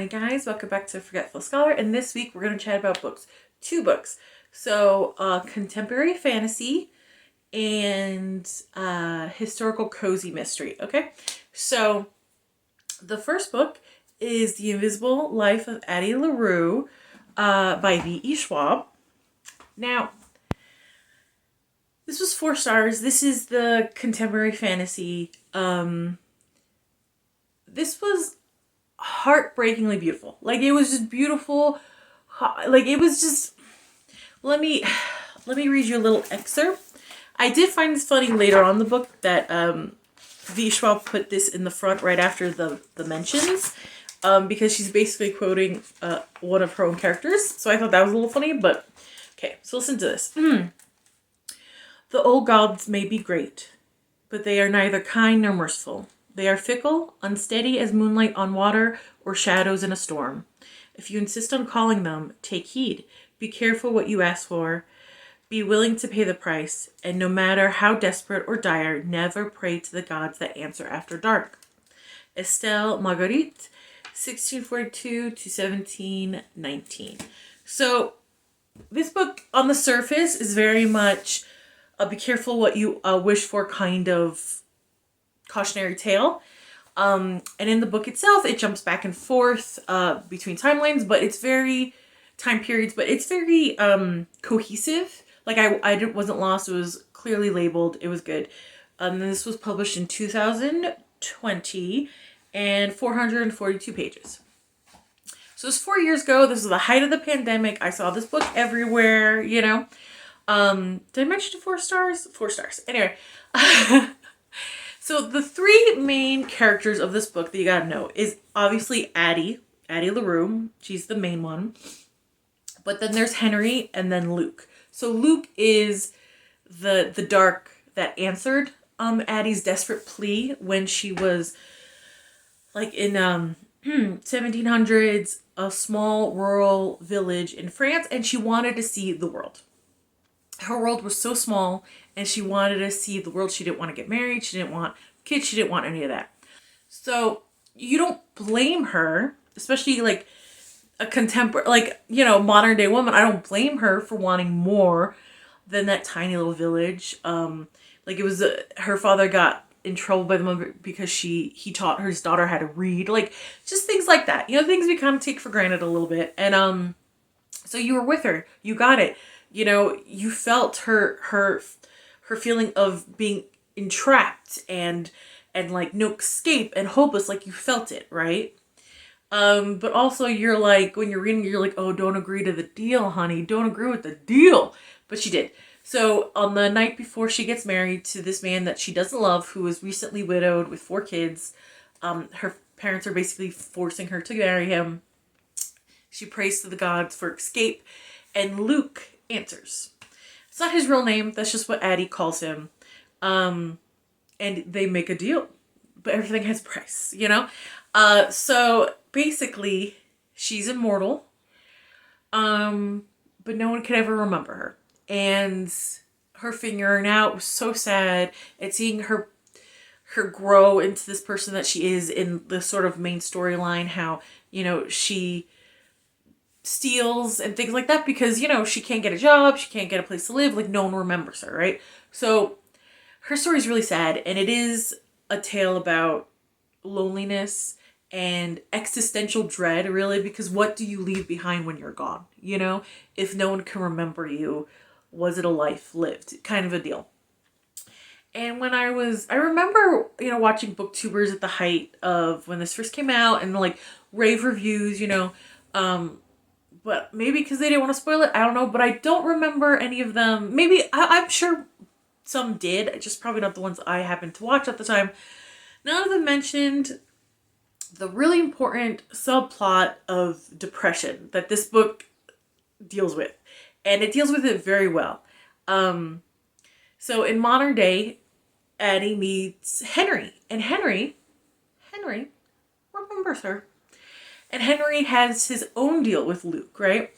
Hi guys, welcome back to Forgetful Scholar, and this week we're going to chat about books. Two books. So, contemporary fantasy and historical cozy mystery, okay? So, the first book is The Invisible Life of Addie LaRue by V.E. Schwab. Now, this was 4 stars. This is the contemporary fantasy. This was heartbreakingly beautiful. Like, it was just beautiful. Like, it was just... Let me read you a little excerpt. I did find this funny later on in the book that V. Schwab put this in the front right after the mentions, because she's basically quoting one of her own characters. So I thought that was a little funny, but okay, so listen to this. The old gods may be great, but they are neither kind nor merciful. They are fickle, unsteady as moonlight on water or shadows in a storm. If you insist on calling them, take heed. Be careful what you ask for. Be willing to pay the price. And no matter how desperate or dire, never pray to the gods that answer after dark. Estelle Marguerite, 1642 to 1719. So this book on the surface is very much a be careful what you wish for kind of cautionary tale. And in the book itself, it jumps back and forth between timelines, but it's very time periods, but it's very cohesive. Like I wasn't lost. It was clearly labeled. It was good. This was published in 2020 and 442 pages. So it was 4 years ago. This was the height of the pandemic. I saw this book everywhere, you know. Did I mention 4 stars? 4 stars. Anyway. So the 3 main characters of this book that you gotta know is obviously Addie LaRue. She's the main one. But then there's Henry and then Luke. So Luke is the dark that answered Addie's desperate plea when she was like in 1700s, a small rural village in France, and she wanted to see the world. Her world was so small, and she wanted to see the world. She didn't want to get married. She didn't want kids. She didn't want any of that. So you don't blame her, especially like a contemporary, like, you know, modern day woman. I don't blame her for wanting more than that tiny little village. Like it was her father got in trouble by the mother because he taught his daughter how to read, like just things like that, you know, things we kind of take for granted a little bit. And so you were with her, you got it, you know, you felt her feeling of being entrapped and like no escape and hopeless, like you felt it, right? But also you're like, when you're reading, you're like, oh, don't agree to the deal, honey. Don't agree with the deal. But she did. So on the night before she gets married to this man that she doesn't love, who is recently widowed with 4 kids, her parents are basically forcing her to marry him. She prays to the gods for escape, and Luke answers. It's not his real name. That's just what Addie calls him. And they make a deal. But everything has a price, you know? So basically, she's immortal, but no one could ever remember her. And her figuring out was so sad, and seeing her grow into this person that she is in the sort of main storyline, how, you know, she steals and things like that because, you know, she can't get a job, she can't get a place to live, like no one remembers her, right? So her story is really sad, and it is a tale about loneliness and existential dread, really, because what do you leave behind when you're gone? You know, if no one can remember you, was it a life lived? Kind of a deal. And when I remember, you know, watching booktubers at the height of when this first came out and like rave reviews, you know, but maybe because they didn't want to spoil it, I don't know, but I don't remember any of them. Maybe, I'm sure some did, just probably not the ones I happened to watch at the time. None of them mentioned the really important subplot of depression that this book deals with. And it deals with it very well. So in modern day, Addie meets Henry. And Henry remembers her. And Henry has his own deal with Luke, right?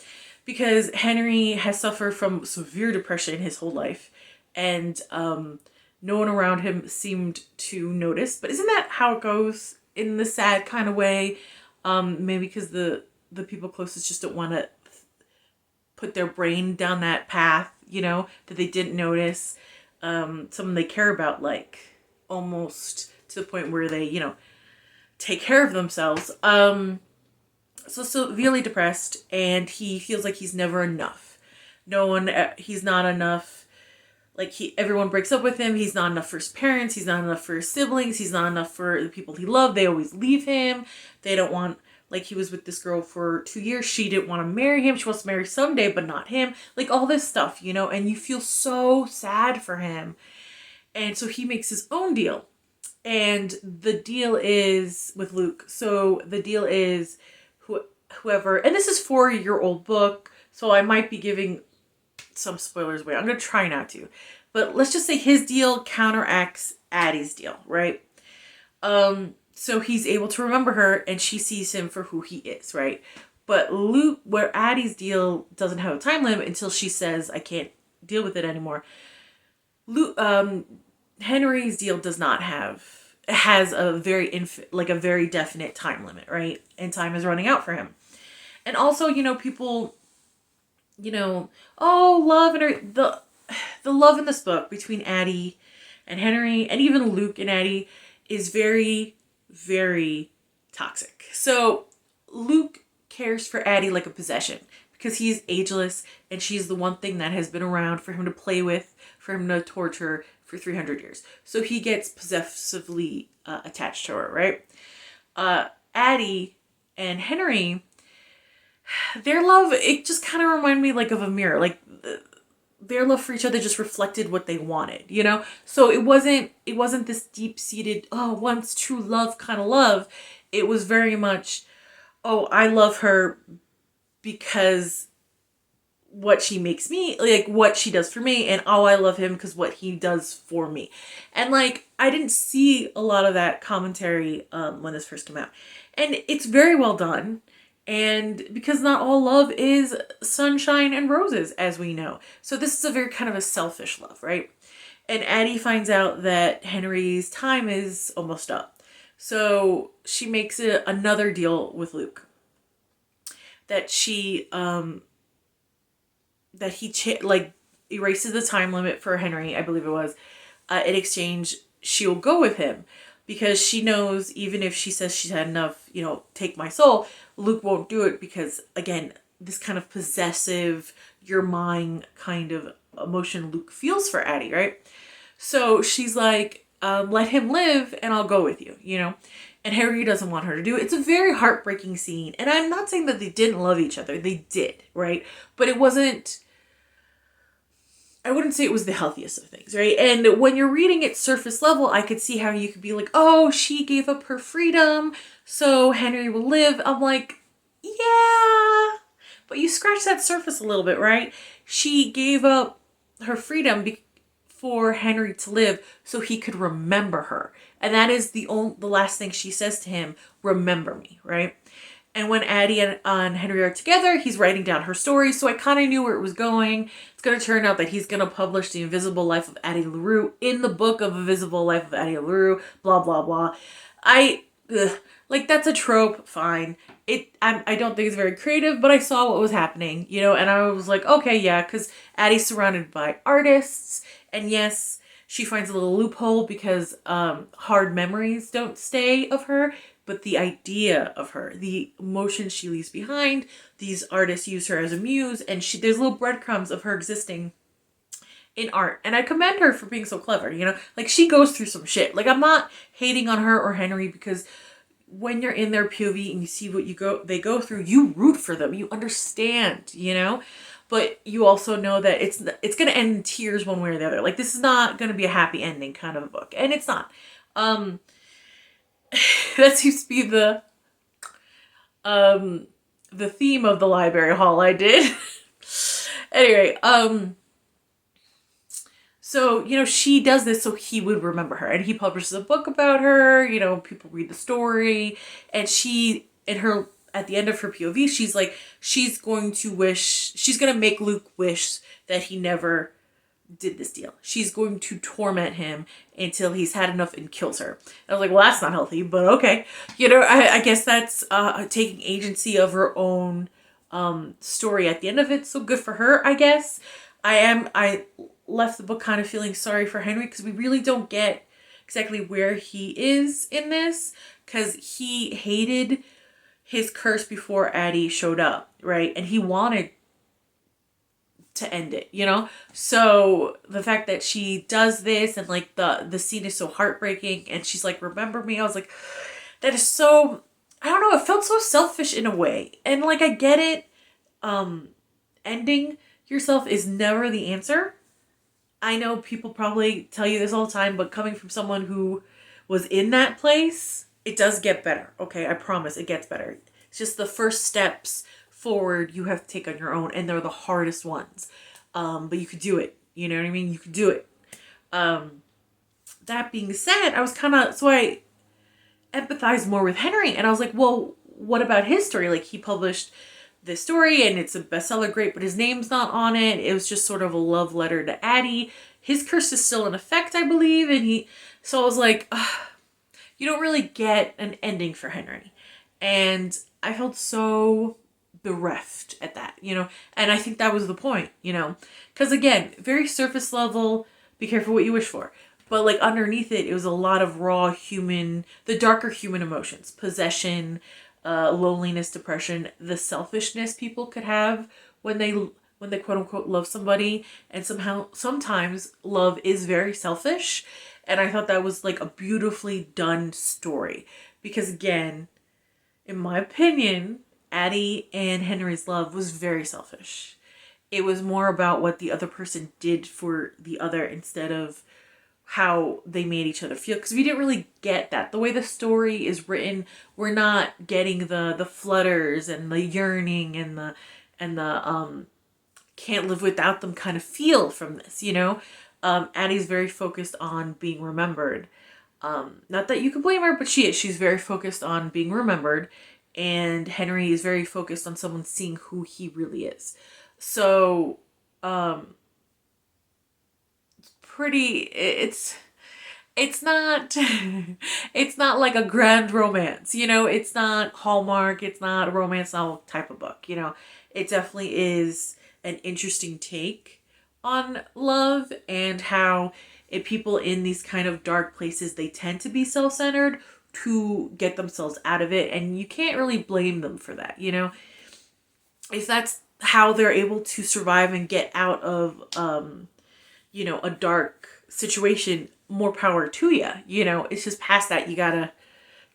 Because Henry has suffered from severe depression his whole life. And no one around him seemed to notice. But isn't that how it goes in the sad kind of way? Maybe because the people closest just don't want to put their brain down that path, you know, that they didn't notice. Someone they care about, like, almost to the point where they, you know, take care of themselves. So severely depressed, and he feels like he's never enough. No one, he's not enough. Like, everyone breaks up with him. He's not enough for his parents. He's not enough for his siblings. He's not enough for the people he loved. They always leave him. They don't want, like, he was with this girl for 2 years. She didn't want to marry him. She wants to marry someday, but not him. Like, all this stuff, you know, and you feel so sad for him. And so he makes his own deal. And the deal is with Luke. So the deal is whoever, and this is 4-year-old book, so I might be giving some spoilers away. I'm going to try not to. But let's just say his deal counteracts Addie's deal, right? So he's able to remember her, and she sees him for who he is, right? But Luke, where Addie's deal doesn't have a time limit until she says, I can't deal with it anymore. Luke, Henry's deal does not have, it has a very, a very definite time limit, right? And time is running out for him. And also, you know, people, you know, oh, love and the love in this book between Addie and Henry, and even Luke and Addie, is very, very toxic. So Luke cares for Addie like a possession because he's ageless, and she's the one thing that has been around for him to play with, for him to torture for 300 years. So he gets possessively attached to her, right? Addie and Henry, their love, it just kind of reminded me like of a mirror. Like, their love for each other just reflected what they wanted, you know? So it wasn't this deep-seated, oh, once true love kind of love. It was very much, oh, I love her because what she makes me, like what she does for me, and oh, I love him because what he does for me. And like, I didn't see a lot of that commentary when this first came out. And it's very well done. And because not all love is sunshine and roses, as we know. So this is a very kind of a selfish love, right? And Addie finds out that Henry's time is almost up. So she makes another deal with Luke. That she, that he erases the time limit for Henry, I believe it was. In exchange, she'll go with him. Because she knows even if she says she's had enough, you know, take my soul, Luke won't do it because, again, this kind of possessive, you're mine kind of emotion Luke feels for Addie, right? So she's like, let him live and I'll go with you, you know? And Harry doesn't want her to do it. It's a very heartbreaking scene. And I'm not saying that they didn't love each other. They did, right? But it wasn't, I wouldn't say it was the healthiest of things, right? And when you're reading it surface level, I could see how you could be like, oh, she gave up her freedom, so Henry will live. I'm like, yeah, but you scratch that surface a little bit, right? She gave up her freedom for Henry to live so he could remember her. And that is the last thing she says to him, remember me, right? And when Addie and Henry are together, he's writing down her story. So I kind of knew where it was going. It's going to turn out that he's going to publish The Invisible Life of Addie LaRue in the book of Invisible Life of Addie LaRue, blah, blah, blah. That's a trope, fine. I don't think it's very creative, but I saw what was happening, you know, and I was like, okay, yeah, because Addie's surrounded by artists, and yes, she finds a little loophole because hard memories don't stay of her. But the idea of her, the emotions she leaves behind, these artists use her as a muse, and there's little breadcrumbs of her existing in art. And I commend her for being so clever, you know? Like, she goes through some shit. Like, I'm not hating on her or Henry, because when you're in their POV and you see what they go through, you root for them. You understand, you know? But you also know that it's going to end in tears one way or the other. Like, this is not going to be a happy ending kind of a book. And it's not. That seems to be the theme of the library haul I did. Anyway, so, you know, she does this so he would remember her, and he publishes a book about her, you know, people read the story, and at the end of her POV, she's like, she's going to make Luke wish that he never did this deal. She's going to torment him until he's had enough and kills her. I was like, well, that's not healthy, but okay. You know, I guess that's taking agency of her own story at the end of it. So good for her, I guess. I left the book kind of feeling sorry for Henry because we really don't get exactly where he is in this, because he hated his curse before Addie showed up, right? And he wanted to end it, you know? So the fact that she does this and like the scene is so heartbreaking and she's like, remember me? I was like, that is so, I don't know, it felt so selfish in a way. And like, I get it. Ending yourself is never the answer. I know people probably tell you this all the time, but coming from someone who was in that place, it does get better. Okay, I promise it gets better. It's just the first steps forward you have to take on your own, and they're the hardest ones. But you could do it. You know what I mean? You could do it. That being said, I empathized more with Henry, and I was like, well, what about his story? Like, he published this story and it's a bestseller, great, but his name's not on it. It was just sort of a love letter to Addie. His curse is still in effect, I believe, so I was like, ugh, you don't really get an ending for Henry. And I felt so bereft at that, you know, and I think that was the point, you know, because again, very surface level, be careful what you wish for. But like underneath it, it was a lot of raw the darker human emotions, possession, loneliness, depression, the selfishness people could have when they quote unquote love somebody, and sometimes love is very selfish. And I thought that was like a beautifully done story, because again, in my opinion, Addie and Henry's love was very selfish. It was more about what the other person did for the other instead of how they made each other feel, because we didn't really get that. The way the story is written, we're not getting the flutters and the yearning and the can't live without them kind of feel from this, you know. Addie's very focused on being remembered. Not that you can blame her, but she's very focused on being remembered, and Henry is very focused on someone seeing who he really is. So it's not it's not like a grand romance, you know. It's not Hallmark, it's not a romance novel type of book, you know. It definitely is an interesting take on love and how people in these kind of dark places, they tend to be self-centered to get themselves out of it, and you can't really blame them for that, you know. If that's how they're able to survive and get out of you know, a dark situation, more power to you. You know, it's just past that, you gotta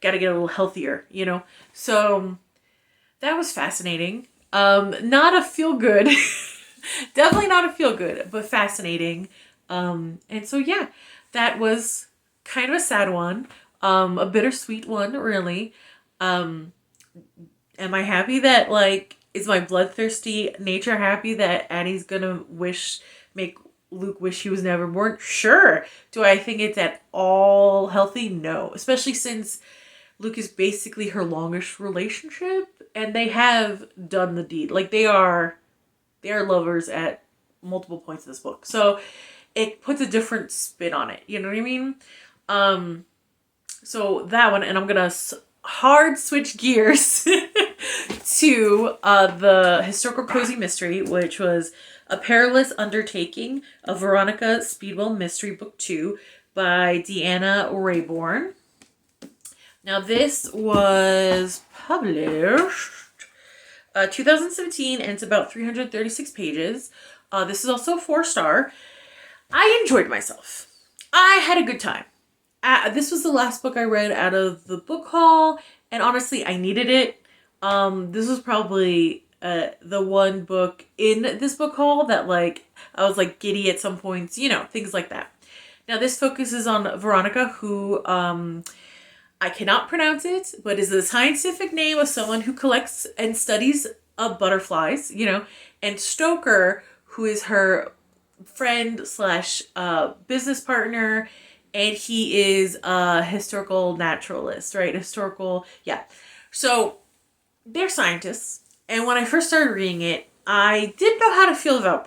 get a little healthier, you know. So that was fascinating. Not a feel good, definitely not a feel good, but fascinating. And so yeah, that was kind of a sad one, a bittersweet one, really. Am I happy that, like, is my bloodthirsty nature happy that Addie's gonna make Luke wish he was never born? Sure. Do I think it's at all healthy? No. Especially since Luke is basically her longest relationship, and they have done the deed. Like, they are lovers at multiple points in this book. So it puts a different spin on it. You know what I mean? So that one, and I'm gonna hard switch gears to the historical cozy mystery, which was A Perilous Undertaking, a Veronica Speedwell mystery, book 2 by Deanna Raybourn. Now this was published 2017, and it's about 336 pages. This is also 4-star. I enjoyed myself. I had a good time. This was the last book I read out of the book haul, and honestly, I needed it. This was probably the one book in this book haul that, like, I was like giddy at some points, you know, things like that. Now this focuses on Veronica, who I cannot pronounce it, but is the scientific name of someone who collects and studies butterflies, you know, and Stoker, who is her friend slash business partner, and he is a historical naturalist, right? Yeah. So they're scientists, and when I first started reading it, I didn't know how to feel about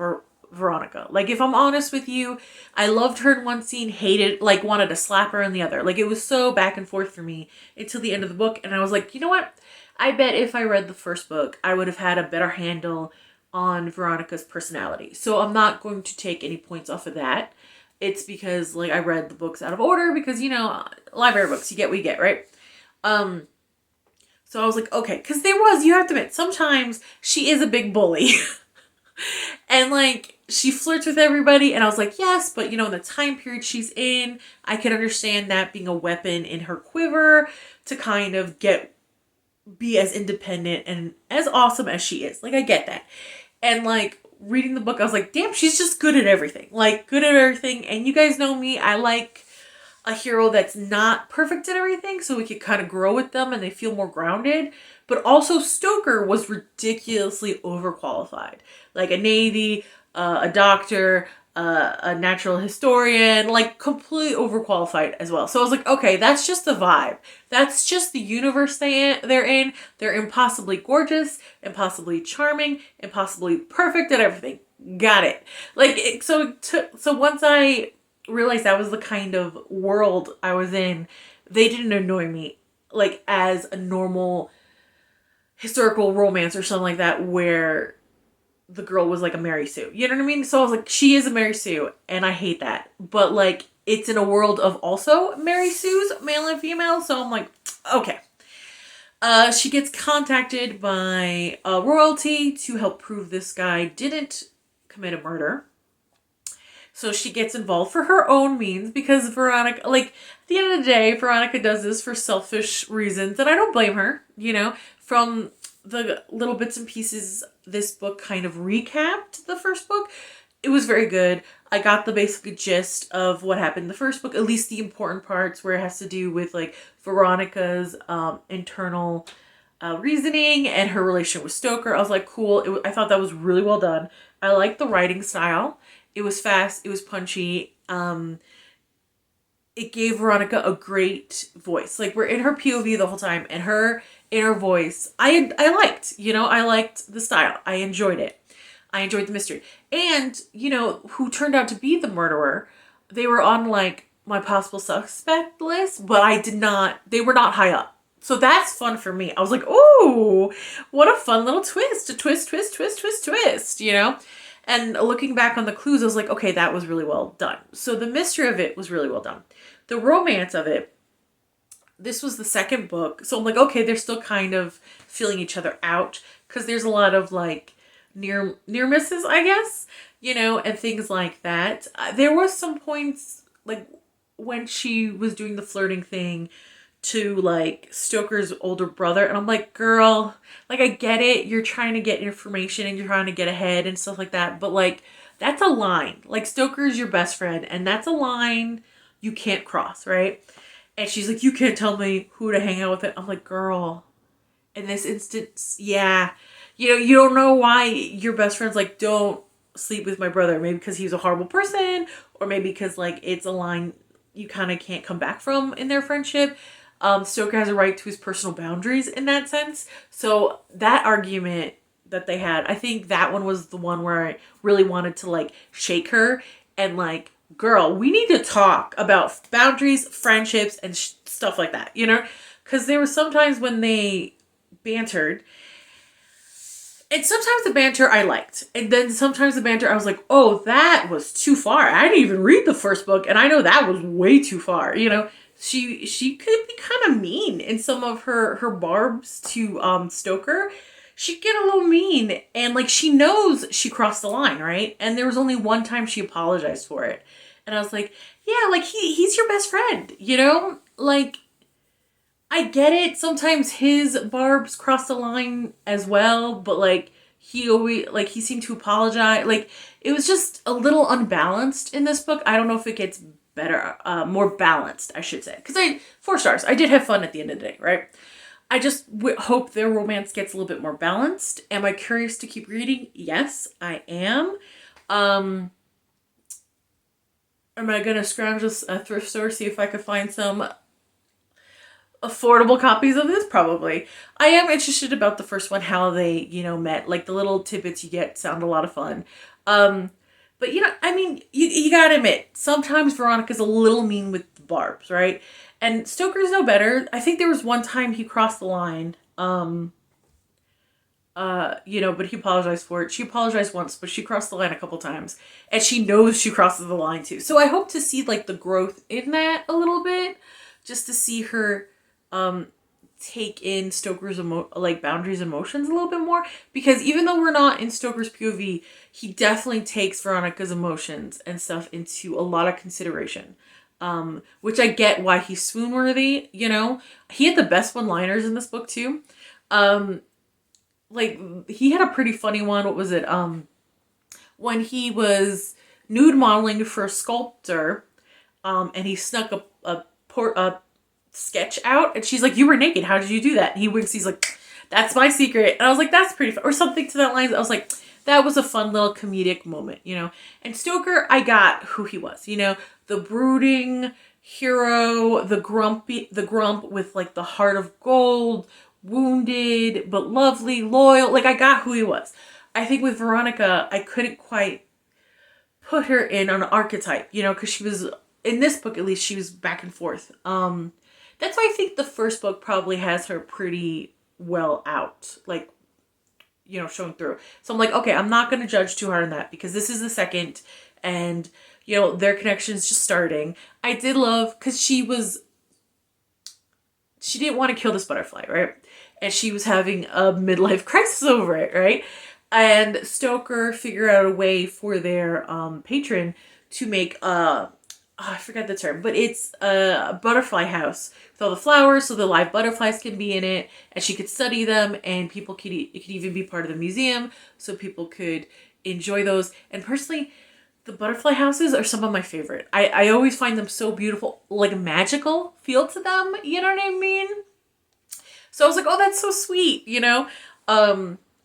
Veronica. Like, if I'm honest with you, I loved her in one scene, hated, like, wanted to slap her in the other. Like, it was so back and forth for me until the end of the book. And I was like, you know what? I bet if I read the first book, I would have had a better handle on Veronica's personality. So I'm not going to take any points off of that. It's because, like, I read the books out of order because, you know, library books, you get what you get, right? So I was like, okay, because you have to admit, sometimes she is a big bully. And, like, she flirts with everybody, and I was like, yes, but, you know, in the time period she's in, I can understand that being a weapon in her quiver to kind of be as independent and as awesome as she is. Like, I get that. And, like, reading the book, I was like, damn, she's just good at everything. Like, good at everything. And you guys know me, I like a hero that's not perfect at everything, so we could kind of grow with them and they feel more grounded. But also Stoker was ridiculously overqualified. Like a Navy, a doctor, a natural historian, like completely overqualified as well. So I was like, okay, that's just the vibe. That's just the universe they're in. They're impossibly gorgeous, impossibly charming, impossibly perfect at everything. Got it. Like, so once I realized that was the kind of world I was in, they didn't annoy me like as a normal historical romance or something like that where the girl was like a Mary Sue. You know what I mean? So I was like, she is a Mary Sue, and I hate that. But like, it's in a world of also Mary Sues, male and female, so I'm like, okay. She gets contacted by royalty to help prove this guy didn't commit a murder. So she gets involved for her own means because Veronica, like, at the end of the day, Veronica does this for selfish reasons, and I don't blame her, you know. From the little bits and pieces this book kind of recapped the first book, it was very good. I got the basic gist of what happened in the first book, at least the important parts where it has to do with, like, Veronica's internal reasoning and her relation with Stoker. I was like, cool. I thought that was really well done. I liked the writing style. It was fast. It was punchy. It gave Veronica a great voice. Like, we're in her POV the whole time, and her inner voice, I liked. You know, I liked the style. I enjoyed it. I enjoyed the mystery. And, you know, who turned out to be the murderer, they were on, like, my possible suspect list, but they were not high up. So that's fun for me. I was like, ooh, what a fun little twist. A twist, twist, twist, twist, twist, you know? And looking back on the clues, I was like, okay, that was really well done. So the mystery of it was really well done. The romance of it, this was the second book. So I'm like, okay, they're still kind of feeling each other out because there's a lot of like near misses, I guess, you know, and things like that. There was some points like when she was doing the flirting thing to like Stoker's older brother, and I'm like, girl, like, I get it, you're trying to get information and you're trying to get ahead and stuff like that, but like, that's a line. Like, Stoker's your best friend, and that's a line you can't cross, right? And she's like, you can't tell me who to hang out with. I'm like, girl, in this instance, yeah, you know, you don't know why your best friend's like, don't sleep with my brother. Maybe because he's a horrible person, or maybe because like it's a line you kind of can't come back from in their friendship. Stoker has a right to his personal boundaries in that sense. So that argument that they had, I think that one was the one where I really wanted to like shake her and like, girl, we need to talk about boundaries, friendships, and stuff like that, you know? Because there were sometimes when they bantered, and sometimes the banter I liked, and then sometimes the banter I was like, oh, that was too far. I didn't even read the first book, and I know that was way too far, you know? She could be kind of mean in some of her barbs to Stoker. She'd get a little mean, and like, she knows she crossed the line, right? And there was only one time she apologized for it. And I was like, yeah, like, he's your best friend, you know? Like, I get it. Sometimes his barbs cross the line as well, but like, he always, like, he seemed to apologize. Like, it was just a little unbalanced in this book. I don't know if it gets better, more balanced, I should say. Because 4 stars. I did have fun at the end of the day, right? I just hope their romance gets a little bit more balanced. Am I curious to keep reading? Yes, I am. Am I going to scrounge a thrift store, see if I can find some affordable copies of this? Probably. I am interested about the first one, how they, you know, met. Like, the little tidbits you get sound a lot of fun. But you know, I mean, you gotta admit, sometimes Veronica's a little mean with the barbs, right? And Stoker's no better. I think there was one time he crossed the line. You know, but he apologized for it. She apologized once, but she crossed the line a couple times. And she knows she crosses the line too. So I hope to see like the growth in that a little bit. Just to see her take in Stoker's like boundaries and emotions a little bit more. Because even though we're not in Stoker's POV, he definitely takes Veronica's emotions and stuff into a lot of consideration. Which I get why he's swoon worthy, you know. He had the best one-liners in this book too. Like he had a pretty funny one. What was it? When he was nude modeling for a sculptor, and he snuck a sketch out, and she's like, "You were naked. How did you do that?" And he winks. He's like, "That's my secret." And I was like, "That's pretty fun," or something to that line. I was like, that was a fun little comedic moment, you know. And Stoker, I got who he was, you know, the brooding hero, the grump with like the heart of gold, wounded but lovely, loyal. Like I got who he was. I think with Veronica, I couldn't quite put her in an archetype, you know, because she was in this book at least she was back and forth. That's why I think the first book probably has her pretty well out, like, you know, showing through. So I'm like, okay, I'm not going to judge too hard on that because this is the second, and you know their connection is just starting. I did love because she didn't want to kill this butterfly, right? And she was having a midlife crisis over it, right? And Stoker figured out a way for their patron to make I forgot the term, but it's a butterfly house with all the flowers so the live butterflies can be in it and she could study them and people could, it could even be part of the museum so people could enjoy those. And personally, the butterfly houses are some of my favorite. I always find them so beautiful, like a magical feel to them, you know what I mean? So I was like, oh, that's so sweet, you know?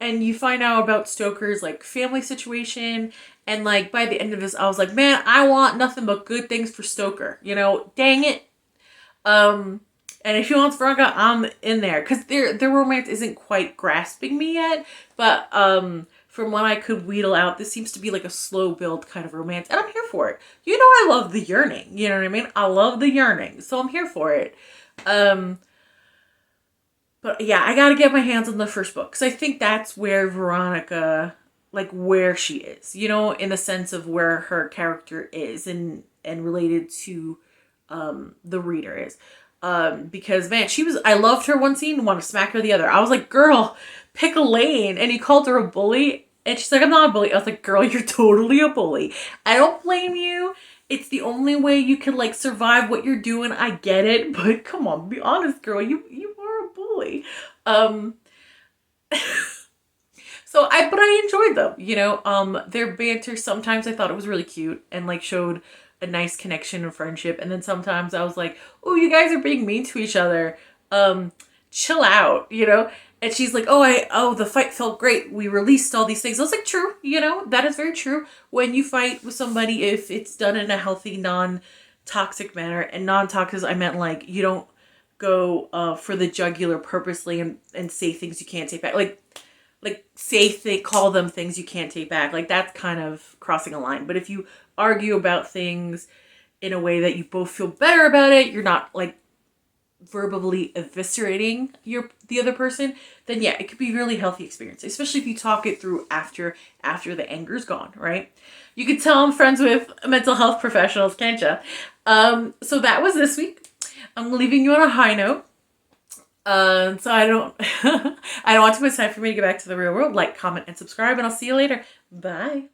And you find out about Stoker's like family situation. And like by the end of this, I was like, man, I want nothing but good things for Stoker. You know, dang it. And if he wants Veronica, I'm in there. Because their romance isn't quite grasping me yet. But from what I could wheedle out, this seems to be like a slow build kind of romance. And I'm here for it. You know I love the yearning. You know what I mean? I love the yearning. So I'm here for it. But yeah, I gotta get my hands on the first book. Because I think that's where Veronica, like where she is. You know, in the sense of where her character is. And related to the reader is. Because man, I loved her one scene and want to smack her the other. I was like, girl, pick a lane. And he called her a bully. And she's like, I'm not a bully. I was like, girl, you're totally a bully. I don't blame you. It's the only way you can like survive what you're doing. I get it. But come on, be honest, girl. You are a bully. But I enjoyed them, you know, their banter. Sometimes I thought it was really cute and like showed a nice connection and friendship. And then sometimes I was like, oh, you guys are being mean to each other. Chill out, you know? And she's like, the fight felt great. We released all these things. I was like, true, you know, that is very true. When you fight with somebody, if it's done in a healthy, non-toxic manner, and non-toxic, I meant like, you don't go for the jugular purposely and say things you can't take back. Call them things you can't take back. Like that's kind of crossing a line. But if you argue about things in a way that you both feel better about it, you're not like verbally eviscerating the other person, then yeah, it could be a really healthy experience, especially if you talk it through after the anger's gone, right? You could tell I'm friends with mental health professionals, can't you? So that was this week. I'm leaving you on a high note. So I don't I don't want too much time for me to get back to the real world. Like, comment, and subscribe, and I'll see you later. Bye.